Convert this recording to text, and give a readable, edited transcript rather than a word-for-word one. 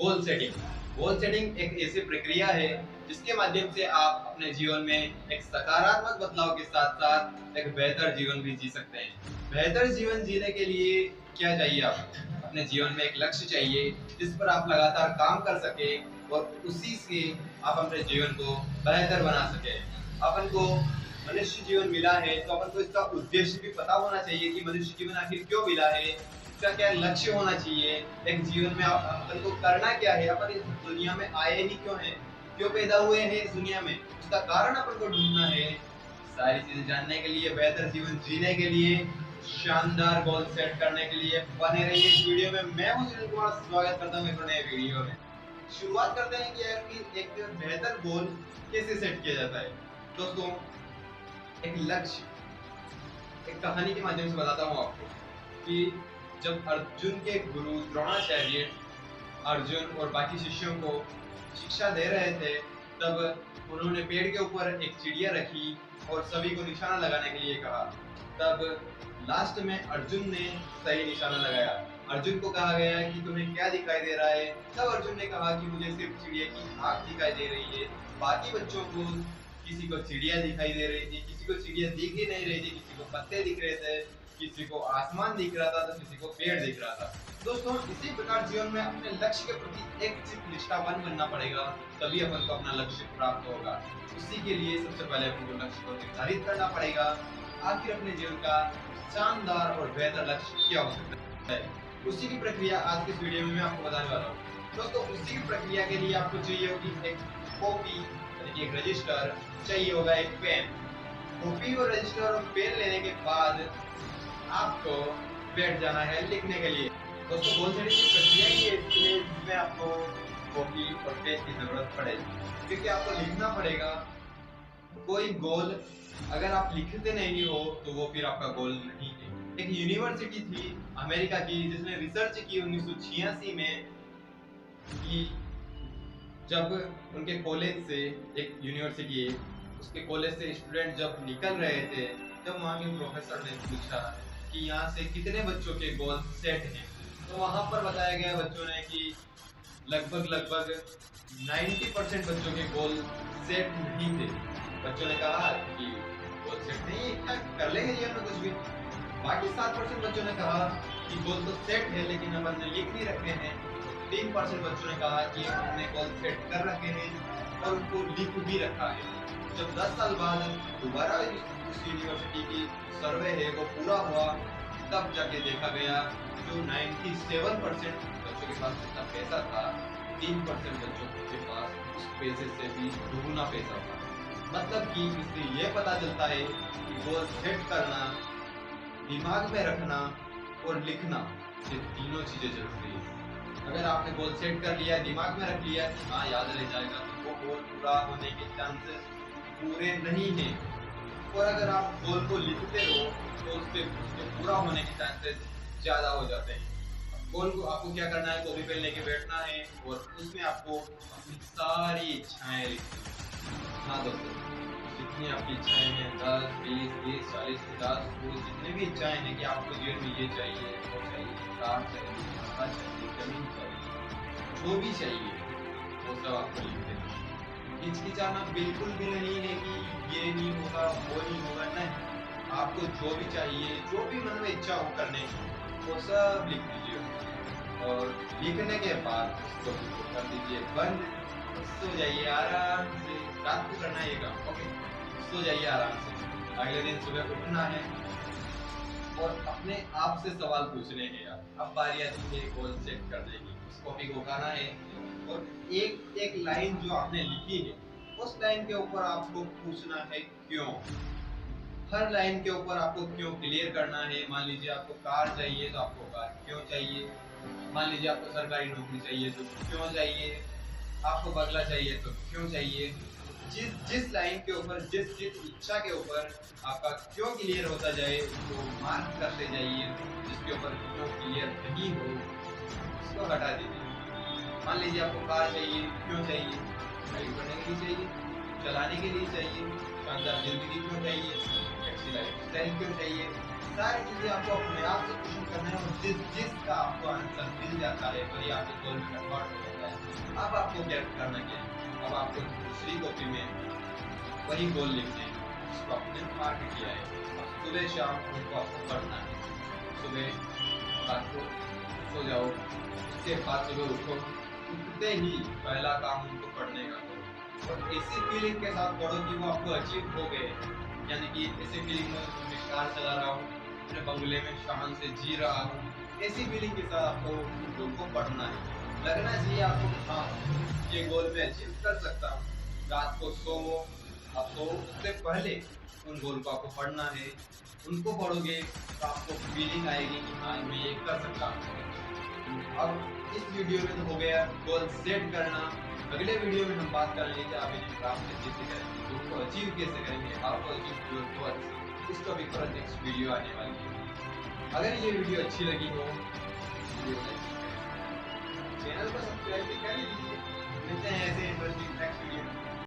Goal setting. Goal setting एक ऐसी प्रक्रिया है जिसके माध्यम से आप अपने जीवन में एक सकारात्मक बदलाव के साथ साथ एक बेहतर जीवन भी जी सकते हैं। बेहतर जीवन जीने के लिए क्या चाहिए? आपको अपने जीवन में एक लक्ष्य चाहिए जिस पर आप लगातार काम कर सके और उसी से आप अपने जीवन को बेहतर बना सके। अपन को मनुष्य जीवन मिला है तो अपन को इसका उद्देश्य भी पता होना चाहिए कि मनुष्य जीवन आखिर क्यों मिला है, इसका क्या लक्ष्य होना चाहिए। एक जीवन में अपन को करना क्या है, अपन इस दुनिया में आए ही क्यों हैं, क्यों पैदा हुए हैं इस दुनिया में, उसका कारण अपन को ढूंढना है। सारी चीजें जानने के लिए, बेहतर जीवन जीने के लिए, शानदार गोल सेट करने के लिए बने रहिए इस वीडियो में। मैं हूं सुनील कुमार, स्वागत करता हूं एक नए वीडियो में। शुरुआत करते हैं कि यार कि एक बेहतर गोल कैसे सेट किया जाता है। दोस्तों, एक लक्ष्य, एक कहानी के माध्यम से बताता हूँ आपको कि जब अर्जुन के गुरु द्रोणाचार्य अर्जुन और बाकी शिष्यों को शिक्षा दे रहे थे, तब उन्होंने पेड़ के ऊपर एक चिड़िया रखी और सभी को निशाना लगाने के लिए कहा। तब लास्ट में अर्जुन ने सही निशाना लगाया। अर्जुन को कहा गया कि तुम्हें क्या दिखाई दे रहा है? तब अर्जुन ने कहा कि मुझे सिर्फ चिड़िया की आँख दिखाई दे रही है। बाकी बच्चों को, किसी को चिड़िया दिखाई दे रही थी, किसी को चिड़िया दिख ही नहीं रही थी, किसी को पत्ते दिख रहे थे, किसी को आसमान दिख रहा था, तो किसी को पेड़ दिख रहा था। दोस्तों, इसी प्रकार जीवन में अपने लक्ष्य के प्रति एक चित्त निष्ठावान बनना पड़ेगा, तभी अपन को अपना लक्ष्य प्राप्त होगा। उसी के लिए सबसे पहले अपन को लक्ष्य को निर्धारित करना पड़ेगा। आखिर अपने जीवन का शानदार और बेहतर लक्ष्य क्या हो सकता है, उसी की प्रक्रिया आज के इस वीडियो में मैं आपको बताने वाला हूँ। दोस्तों, उसी की प्रक्रिया के लिए आपको चाहिए होगी एक कॉपी, एक रजिस्टर, चाहिए होगा एक पेन। कॉपी और रजिस्टर और पेन लेने के बाद आपको बैठ जाना है लिखने के लिए। दोस्तों, गोल सेटिंग की प्रक्रिया ही है जिसमें आपको कॉपी और पेन की जरूरत पड़ेगी, क्योंकि आपको लिखना पड़ेगा। कोई गोल अगर आप लिखते नहीं हो तो वो फिर आपका गोल नहीं है। एक यूनिवर्सिटी थी अमेरिका की जिसने रिसर्च की 1986 में कि जब उनके कॉलेज से, एक यूनिवर्सिटी है, उसके कॉलेज से स्टूडेंट जब निकल रहे थे, तब वहाँ के प्रोफेसर ने पूछा कि यहाँ से कितने बच्चों के गोल सेट हैं। तो वहाँ पर बताया गया बच्चों ने कि लगभग 90% बच्चों के गोल सेट नहीं थे। बच्चों ने कहा कि गोल सेट नहीं है, क्या कर लेंगे जीवन में कुछ भी। बाकी 7% बच्चों ने कहा कि गोल तो सेट है लेकिन अपन ने लिख नहीं रखे हैं। 3% बच्चों ने कहा कि हमने गोल सेट कर रखे हैं और उनको लिख भी रखा है। जब 10 साल बाद दोबारा उस यूनिवर्सिटी की सर्वे है वो पूरा हुआ, तब जाके देखा गया जो 97% बच्चों के पास जितना पैसा था, 3% बच्चों के पास उस पैसे से भी दुगुना पैसा था। मतलब कि इससे ये पता चलता है कि गोल सेट करना, दिमाग में रखना और लिखना, ये तीनों चीजें जरूरी है। अगर आपने गोल सेट कर लिया, दिमाग में रख लिया कि हाँ याद रह जाएगा, तो वो गोल पूरा होने के चांसेस पूरे नहीं है। और अगर आप गोल को लिखते हो तो उसके पूरा होने के चांसेस ज़्यादा हो जाते हैं। गोल को आपको क्या करना है, कॉपी पेन लेके बैठना है और उसमें आपको अपनी सारी इच्छाएं लिखनी है। हाँ दोस्तों, जितनी आपकी इच्छाएं हैं, 10, 20, 30, 40, 50, जितनी भी इच्छाएं हैं कि आपको जीवन में ये चाहिए, वो चाहिए, कार चाहिए, मकान चाहिए, जमीन चाहिए, जो भी चाहिए वो सब आपको लिख देना। हिचकिचाना बिल्कुल भी नहीं है कि ये नहीं होगा, वो नहीं होगा, नहीं। आपको जो भी चाहिए, जो भी मन में इच्छा हो करने की, वो सब लिख दीजिए और लिखने के बाद उसको कर दीजिए बंद। सो जाइए आराम से, रात को करना है ये काम, ओके? सो जाइए आराम से। अगले दिन सुबह उठना है और अपने आप से सवाल पूछने हैं। यार, अब बारी आती है गोल सेट करने की। उस कॉपी को उठाना है और एक एक लाइन जो आपने लिखी है, उस लाइन के ऊपर आपको पूछना है क्यों। हर लाइन के ऊपर आपको क्यों क्लियर करना है। मान लीजिए आपको कार चाहिए तो आपको कार क्यों चाहिए, मान लीजिए आपको सरकारी नौकरी चाहिए तो क्यों चाहिए, आपको बंगला चाहिए तो क्यों चाहिए। जिस लाइन के ऊपर, जिस इच्छा के ऊपर आपका क्यों क्लियर होता जाए उसको मार्क करते जाइए। जिसके ऊपर क्यों क्लियर नहीं हो उसको हटा दीजिए। मान लीजिए आपको कार चाहिए, क्यों चाहिए? ड्राइव करने के लिए चाहिए, चलाने के लिए चाहिए, शानदार जिंदगी क्यों चाहिए, अच्छी लाइफ स्टाइल क्यों चाहिए, सारी चीजें आपको अपने आप से क्वेश्चन करना है, और जिसका आपको आंसर मिल जाता है वही आपके गोल में कन्वर्ट हो जाता है। अब आपको क्या करना क्या है, अब आपको दूसरी कॉपी में वही गोल लिखने हैं जिसको आपने मार्क किया है। अब सुबह शाम उनको आपको पढ़ना है। सुबह रात को सो जाओ, उसके बाद सुबह उठो, उठते ही पहला काम उनको पढ़ने का करो, और ऐसी फीलिंग के साथ पढ़ो कि वो आपको अचीव हो गए। यानी कि ऐसी फीलिंग में मैं कार चला रहा हूँ, अपने बंगले में शान से जी रहा हूँ, ऐसी फीलिंग के साथ आपको गोल को पढ़ना है। लगना चाहिए आपको हाँ ये गोल मैं अचीव कर सकता हूँ। रात को सो, आप सो उससे पहले उन गोल को आपको पढ़ना है। उनको पढ़ोगे तो आपको फीलिंग आएगी कि हाँ मैं ये कर सकता हूँ। अब इस वीडियो में तो हो गया गोल सेट करना। अगले वीडियो में हम बात कर लेंगे आप इन्हें प्राप्त कैसे करेंगे, गोल को अचीव कैसे करेंगे, how to achieve your goals. इस टॉपिक पर नेक्स्ट वीडियो आने वाली है। अगर ये वीडियो अच्छी लगी हो, चैनल को